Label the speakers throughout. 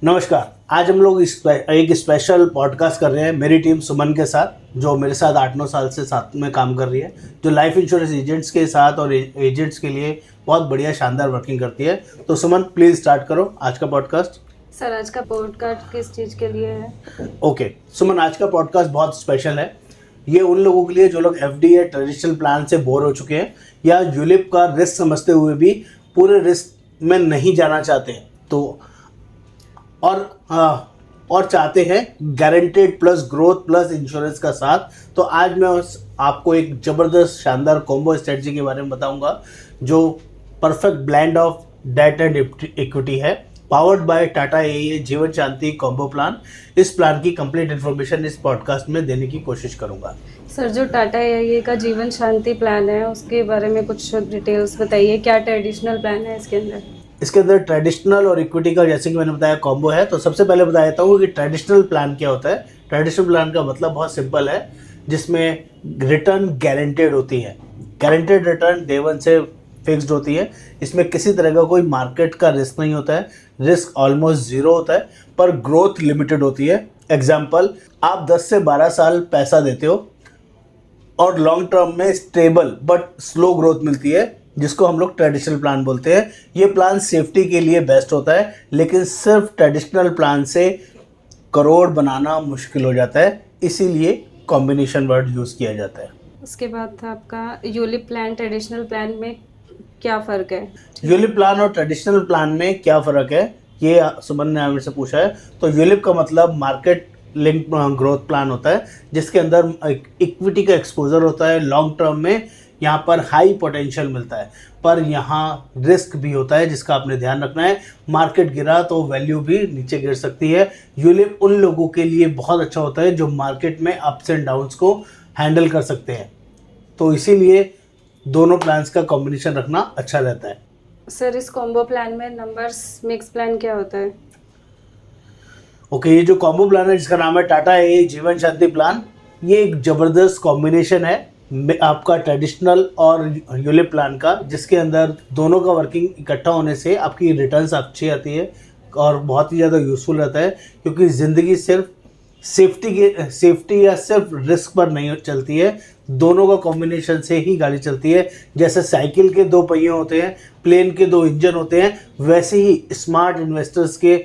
Speaker 1: नमस्कार। आज हम लोग एक स्पेशल पॉडकास्ट कर रहे हैं मेरी टीम सुमन के साथ, जो मेरे साथ 8-9 साल से साथ में काम कर रही है, जो लाइफ इंश्योरेंस एजेंट्स के साथ और एजेंट्स के लिए बहुत बढ़िया शानदार वर्किंग करती है। तो सुमन प्लीज़ स्टार्ट करो आज का पॉडकास्ट।
Speaker 2: सर, आज का पॉडकास्ट किस चीज़ के लिए है?
Speaker 1: ओके सुमन, आज का पॉडकास्ट बहुत स्पेशल है। ये उन लोगों के लिए जो लोग एफडी या ट्रेडिशनल प्लान से बोर हो चुके हैं या यूलिप का रिस्क समझते हुए भी पूरे रिस्क में नहीं जाना चाहते हैं, तो और चाहते हैं guaranteed plus growth plus insurance का साथ। तो आज मैं आपको एक ज़बरदस्त शानदार कॉम्बो स्ट्रेटजी के बारे में बताऊंगा, जो perfect blend of debt and equity है, पावर्ड बाय टाटा एए जीवन शांति कॉम्बो प्लान। इस प्लान की कंप्लीट इन्फॉर्मेशन इस पॉडकास्ट में देने की कोशिश करूंगा।
Speaker 2: सर, जो टाटा एआईए का जीवन शांति प्लान है उसके बारे में कुछ डिटेल्स बताइए। क्या ट्रेडिशनल प्लान है
Speaker 1: इसके अंदर ट्रेडिशनल और इक्विटी का, जैसे कि मैंने बताया, कॉम्बो है। तो सबसे पहले बता देता हूँ कि ट्रेडिशनल प्लान क्या होता है। ट्रेडिशनल प्लान का मतलब बहुत सिंपल है, जिसमें रिटर्न गारंटेड होती है। गारंटेड रिटर्न डे वन से फिक्स्ड होती है। इसमें किसी तरह का कोई मार्केट का रिस्क नहीं होता है, रिस्क ऑलमोस्ट ज़ीरो होता है, पर ग्रोथ लिमिटेड होती है। एग्जाम्पल, आप 10 से 12 साल पैसा देते हो और लॉन्ग टर्म में स्टेबल बट स्लो ग्रोथ मिलती है, जिसको हम लोग ट्रेडिशनल प्लान बोलते हैं। ये प्लान सेफ्टी के लिए बेस्ट होता है, लेकिन सिर्फ ट्रेडिशनल प्लान से करोड़ बनाना मुश्किल हो जाता है, इसीलिए कॉम्बिनेशन वर्ड यूज़ किया जाता है।
Speaker 2: उसके बाद था आपका यूलिप प्लान। ट्रेडिशनल प्लान में क्या फ़र्क है?
Speaker 1: यूलिप प्लान और ट्रेडिशनल प्लान में क्या फ़र्क है, ये सुमन ने मेरे से पूछा है। तो यूलिप का मतलब मार्केट लिंक ग्रोथ प्लान होता है, जिसके अंदर इक्विटी का एक्सपोजर होता है। लॉन्ग टर्म में यहाँ पर हाई पोटेंशियल मिलता है, पर यहाँ रिस्क भी होता है, जिसका आपने ध्यान रखना है। मार्केट गिरा तो वैल्यू भी नीचे गिर सकती है। यूलिप उन लोगों के लिए बहुत अच्छा होता है जो मार्केट में अप्स एंड डाउन्स को हैंडल कर सकते हैं। तो इसीलिए दोनों प्लान्स का कॉम्बिनेशन रखना अच्छा रहता है।
Speaker 2: सर, इस कॉम्बो प्लान में नंबर्स मिक्स प्लान क्या होता है?
Speaker 1: ओके, ये जो कॉम्बो प्लान है जिसका नाम है टाटा ए जीवन शांति प्लान, ये एक ज़बरदस्त कॉम्बिनेशन है आपका ट्रेडिशनल और यूलिप प्लान का, जिसके अंदर दोनों का वर्किंग इकट्ठा होने से आपकी रिटर्न्स अच्छी आती है और बहुत ही ज़्यादा यूज़फुल रहता है। क्योंकि ज़िंदगी सिर्फ सेफ्टी या सिर्फ रिस्क पर नहीं चलती है, दोनों का कॉम्बिनेशन से ही गाड़ी चलती है। जैसे साइकिल के 2 पहिए होते हैं, प्लेन के 2 इंजन होते हैं, वैसे ही स्मार्ट इन्वेस्टर्स के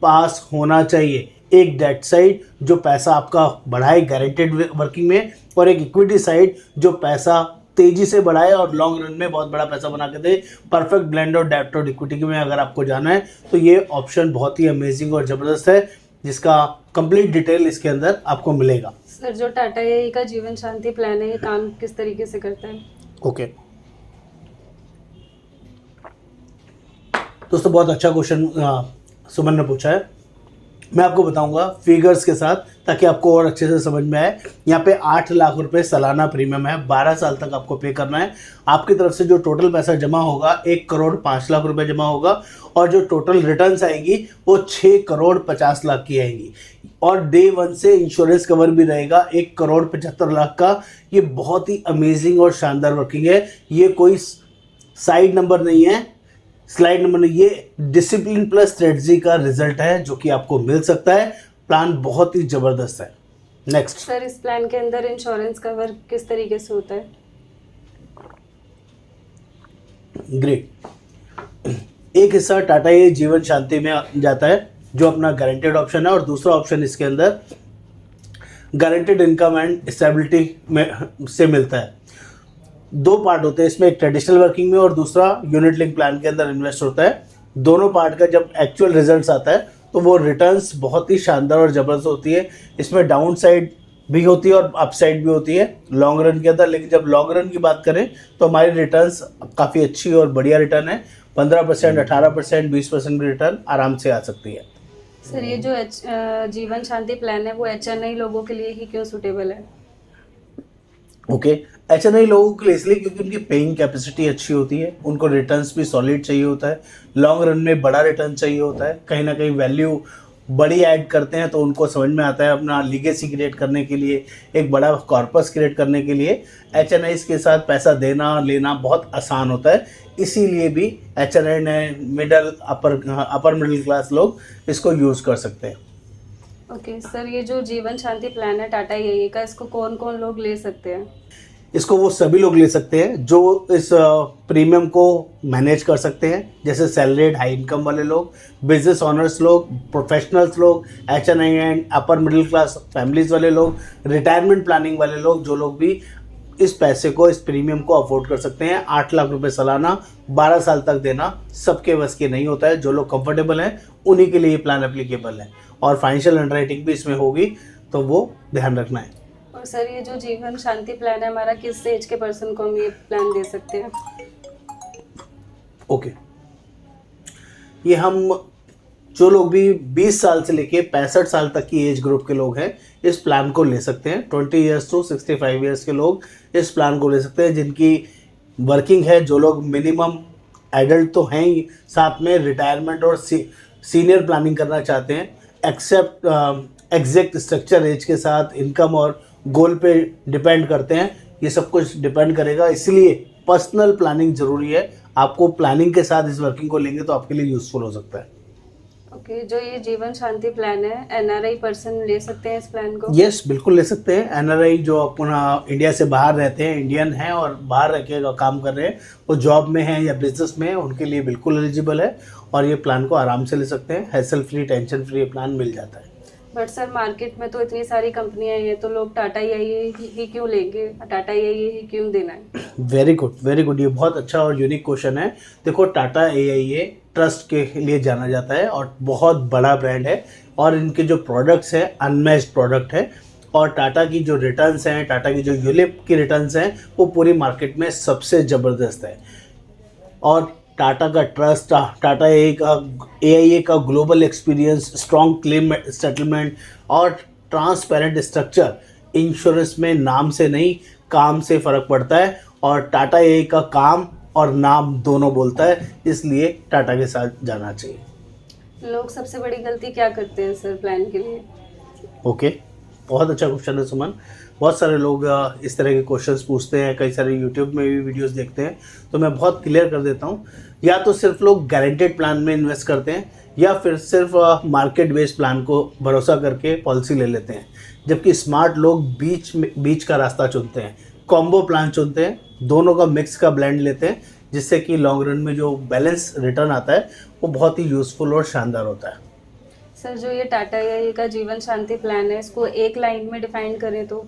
Speaker 1: पास होना चाहिए एक डेट साइड जो पैसा आपका बढ़ाए गारंटेड वर्किंग में, और एक इक्विटी साइड जो पैसा तेजी से बढ़ाए और लॉन्ग रन में बहुत बड़ा पैसा बना के दे। परफेक्ट ब्लेंड और डेट और इक्विटी में अगर आपको जाना है तो ये ऑप्शन बहुत ही अमेजिंग और ज़बरदस्त है, जिसका कंप्लीट डिटेल इसके अंदर आपको मिलेगा।
Speaker 2: सर, जो टाटा एआईए का जीवन शांति प्लान है ये काम किस तरीके से करता है?
Speaker 1: ओके दोस्तों, बहुत अच्छा क्वेश्चन सुमन ने पूछा है। मैं आपको बताऊंगा फिगर्स के साथ, ताकि आपको और अच्छे से समझ में आए। यहाँ पे 8 लाख रुपए सालाना प्रीमियम है, 12 साल तक आपको पे करना है। आपकी तरफ से जो टोटल पैसा जमा होगा 1 करोड़ 5 लाख रुपए जमा होगा, और जो टोटल रिटर्न्स आएंगी वो 6 करोड़ 50 लाख की आएंगी। और डे वन से इंश्योरेंस कवर भी रहेगा 1 करोड़ 75 लाख का। ये बहुत ही अमेजिंग और शानदार वर्किंग है। ये कोई साइड नंबर नहीं है, स्लाइड नंबर नहीं, ये डिसिप्लिन प्लस स्ट्रेटजी का रिजल्ट है जो कि आपको मिल सकता है। प्लान बहुत ही जबरदस्त है। नेक्स्ट
Speaker 2: सर, इस प्लान के अंदर इंश्योरेंस कवर किस तरीके से होता है?
Speaker 1: ग्रेट। एक हिस्सा टाटा ये जीवन शांति में जाता है, जो अपना गारंटेड ऑप्शन है, और दूसरा ऑप्शन इसके अंदर गारंटेड इनकम एंड स्टेबिलिटी में से मिलता है। 2 पार्ट होते हैं इसमें, एक ट्रेडिशनल वर्किंग में और दूसरा यूनिट लिंक प्लान के अंदर इन्वेस्ट होता है। दोनों पार्ट का जब एक्चुअल रिजल्ट्स आता है तो वो रिटर्न्स बहुत ही शानदार और ज़बरदस्त होती है। इसमें डाउन साइड भी होती है और अप साइड भी होती है लॉन्ग रन के अंदर। लेकिन जब लॉन्ग रन की बात करें तो हमारी रिटर्न्स काफ़ी अच्छी और बढ़िया रिटर्न है। 15%, 18%, 20% की रिटर्न आराम से आ सकती है।
Speaker 2: सर, ये जो जीवन शांति प्लान है वो एचएनआई लोगों के लिए ही क्यों सूटेबल है?
Speaker 1: ओके, एचएनआई लोगों के लिए इसलिए क्योंकि उनकी पेइंग कैपेसिटी अच्छी होती है, उनको रिटर्न्स भी सॉलिड चाहिए होता है, लॉन्ग रन में बड़ा रिटर्न चाहिए होता है, कहीं ना कहीं वैल्यू बड़ी ऐड करते हैं तो उनको समझ में आता है अपना लीगेसी क्रिएट करने के लिए, एक बड़ा कॉर्पस क्रिएट करने के लिए HNIs के साथ पैसा देना लेना बहुत आसान होता है। इसीलिए भी HNI ने अपर मिडिल क्लास लोग इसको यूज़ कर सकते हैं।
Speaker 2: ओके सर, ये जो जीवन शांति प्लान है टाटा AIA का, इसको कौन कौन लोग ले सकते हैं?
Speaker 1: इसको वो सभी लोग ले सकते हैं जो इस प्रीमियम को मैनेज कर सकते हैं, जैसे सैलरीड हाई इनकम वाले लोग, बिजनेस ऑनर्स लोग, प्रोफेशनल्स लोग, HNI and upper middle class families वाले लोग, रिटायरमेंट प्लानिंग वाले लोग, जो लोग भी इस पैसे को, इस प्रीमियम को अफोर्ड कर सकते हैं। 8 लाख रुपए सालाना 12 साल तक देना सबके बस के नहीं होता है। जो लोग कंफर्टेबल हैं उन्हीं के लिए ये प्लान एप्लीकेबल है, और फाइनेंशियल अंडरराइटिंग भी इसमें होगी, तो वो ध्यान रखना है।
Speaker 2: और सर, ये जो जीवन शांति प्लान है हमारा, किस एज के पर्सन को हम ये प्लान दे सकते हैं?
Speaker 1: ओके, ये हम जो लोग भी 20 साल से लेके 65 साल तक की एज ग्रुप के लोग हैं इस प्लान को ले सकते हैं। 20 ईयर्स टू 65 ईयर्स के लोग इस प्लान को ले सकते हैं, जिनकी वर्किंग है, जो लोग मिनिमम एडल्ट तो हैं ही, साथ में रिटायरमेंट और सीनियर प्लानिंग करना चाहते हैं, एक्सेप्ट एग्जैक्ट स्ट्रक्चर एज के साथ इनकम और गोल पे डिपेंड करते हैं। ये सब कुछ डिपेंड करेगा, इसलिए पर्सनल प्लानिंग ज़रूरी है। आपको प्लानिंग के साथ इस वर्किंग को लेंगे तो आपके लिए यूज़फुल हो सकता है।
Speaker 2: ओके, जो ये जीवन शांति प्लान है, NRI पर्सन ले सकते हैं इस प्लान को?
Speaker 1: यस, बिल्कुल ले सकते हैं। NRI जो अपना इंडिया से बाहर रहते हैं, इंडियन हैं और बाहर रह के काम कर रहे हैं, वो जॉब में हैं या बिजनेस में हैं, उनके लिए बिल्कुल एलिजिबल है और ये प्लान को आराम से ले सकते हैं। Hassle free, tension free plan मिल जाता है।
Speaker 2: बट सर, मार्केट में तो इतनी सारी कंपनियां हैं, तो लोग टाटा AIA ही क्यों लेंगे? टाटा AIA ही क्यों देना है?
Speaker 1: Very good, very good. ये बहुत अच्छा और यूनिक क्वेश्चन है। देखो, टाटा AIA ट्रस्ट के लिए जाना जाता है और बहुत बड़ा ब्रांड है, और इनके जो प्रोडक्ट्स हैं अनमैच्ड प्रोडक्ट है, और टाटा की जो रिटर्न्स हैं, टाटा की जो यूलिप की रिटर्न्स हैं, वो पूरी मार्केट में सबसे ज़बरदस्त है। और टाटा का ट्रस्ट, टाटा AIA का global experience, strong claim settlement और ट्रांसपेरेंट स्ट्रक्चर, इंश्योरेंस में नाम से नहीं काम से फ़र्क पड़ता है, और टाटा AIA का काम और नाम दोनों बोलता है, इसलिए टाटा के साथ जाना चाहिए।
Speaker 2: लोग सबसे बड़ी गलती क्या करते हैं सर प्लान के लिए?
Speaker 1: ओके, बहुत अच्छा क्वेश्चन है सुमन। बहुत सारे लोग इस तरह के क्वेश्चंस पूछते हैं, कई सारे यूट्यूब में भी वीडियोस देखते हैं, तो मैं बहुत क्लियर कर देता हूँ। या तो सिर्फ लोग गारंटेड प्लान में इन्वेस्ट करते हैं, या फिर सिर्फ मार्केट बेस्ड प्लान को भरोसा करके पॉलिसी ले लेते हैं, जबकि स्मार्ट लोग बीच का रास्ता चुनते हैं, कॉम्बो प्लान चुनते हैं, दोनों का मिक्स का ब्लेंड लेते हैं, जिससे कि लॉन्ग रन में जो बैलेंस रिटर्न आता है वो बहुत ही यूज़फुल और शानदार होता है।
Speaker 2: सर, जो ये टाटा AIA का जीवन शांति प्लान है, इसको एक लाइन में डिफाइन करें तो?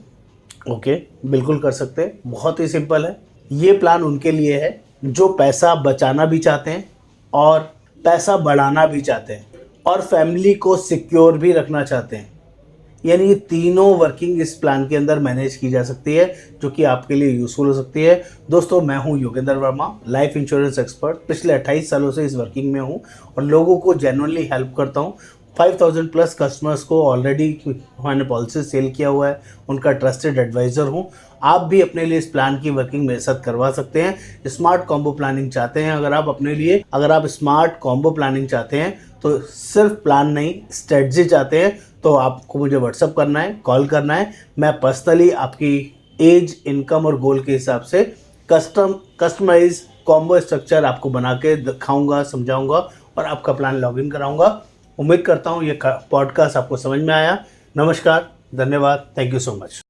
Speaker 1: ओके, बिल्कुल कर सकते हैं। बहुत ही सिंपल है। ये प्लान उनके लिए है जो पैसा बचाना भी चाहते हैं और पैसा बढ़ाना भी चाहते हैं और फैमिली को सिक्योर भी रखना चाहते हैं। यानी ये तीनों वर्किंग इस प्लान के अंदर मैनेज की जा सकती है, जो कि आपके लिए यूज़फुल हो सकती है। दोस्तों, मैं हूं Yogendra Verma, life insurance expert. पिछले 28 सालों से इस वर्किंग में हूं और लोगों को जेन्युइनली हेल्प करता हूं। 5000 प्लस कस्टमर्स को ऑलरेडी मैंने पॉलिसी सेल किया हुआ है, उनका ट्रस्टेड एडवाइज़र हूँ। आप भी अपने लिए इस प्लान की वर्किंग मेरे साथ करवा सकते हैं। स्मार्ट कॉम्बो प्लानिंग चाहते हैं अगर आप स्मार्ट कॉम्बो प्लानिंग चाहते हैं, तो सिर्फ प्लान नहीं, स्ट्रेटजी चाहते हैं, तो आपको मुझे व्हाट्सअप करना है, कॉल करना है। मैं पर्सनली आपकी एज, इनकम और गोल के हिसाब से कस्टमाइज कॉम्बो स्ट्रक्चर आपको बना के दिखाऊंगा, समझाऊंगा और आपका प्लान लॉगिन कराऊंगा। उम्मीद करता हूँ ये पॉडकास्ट आपको समझ में आया। नमस्कार, धन्यवाद, थैंक यू सो मच।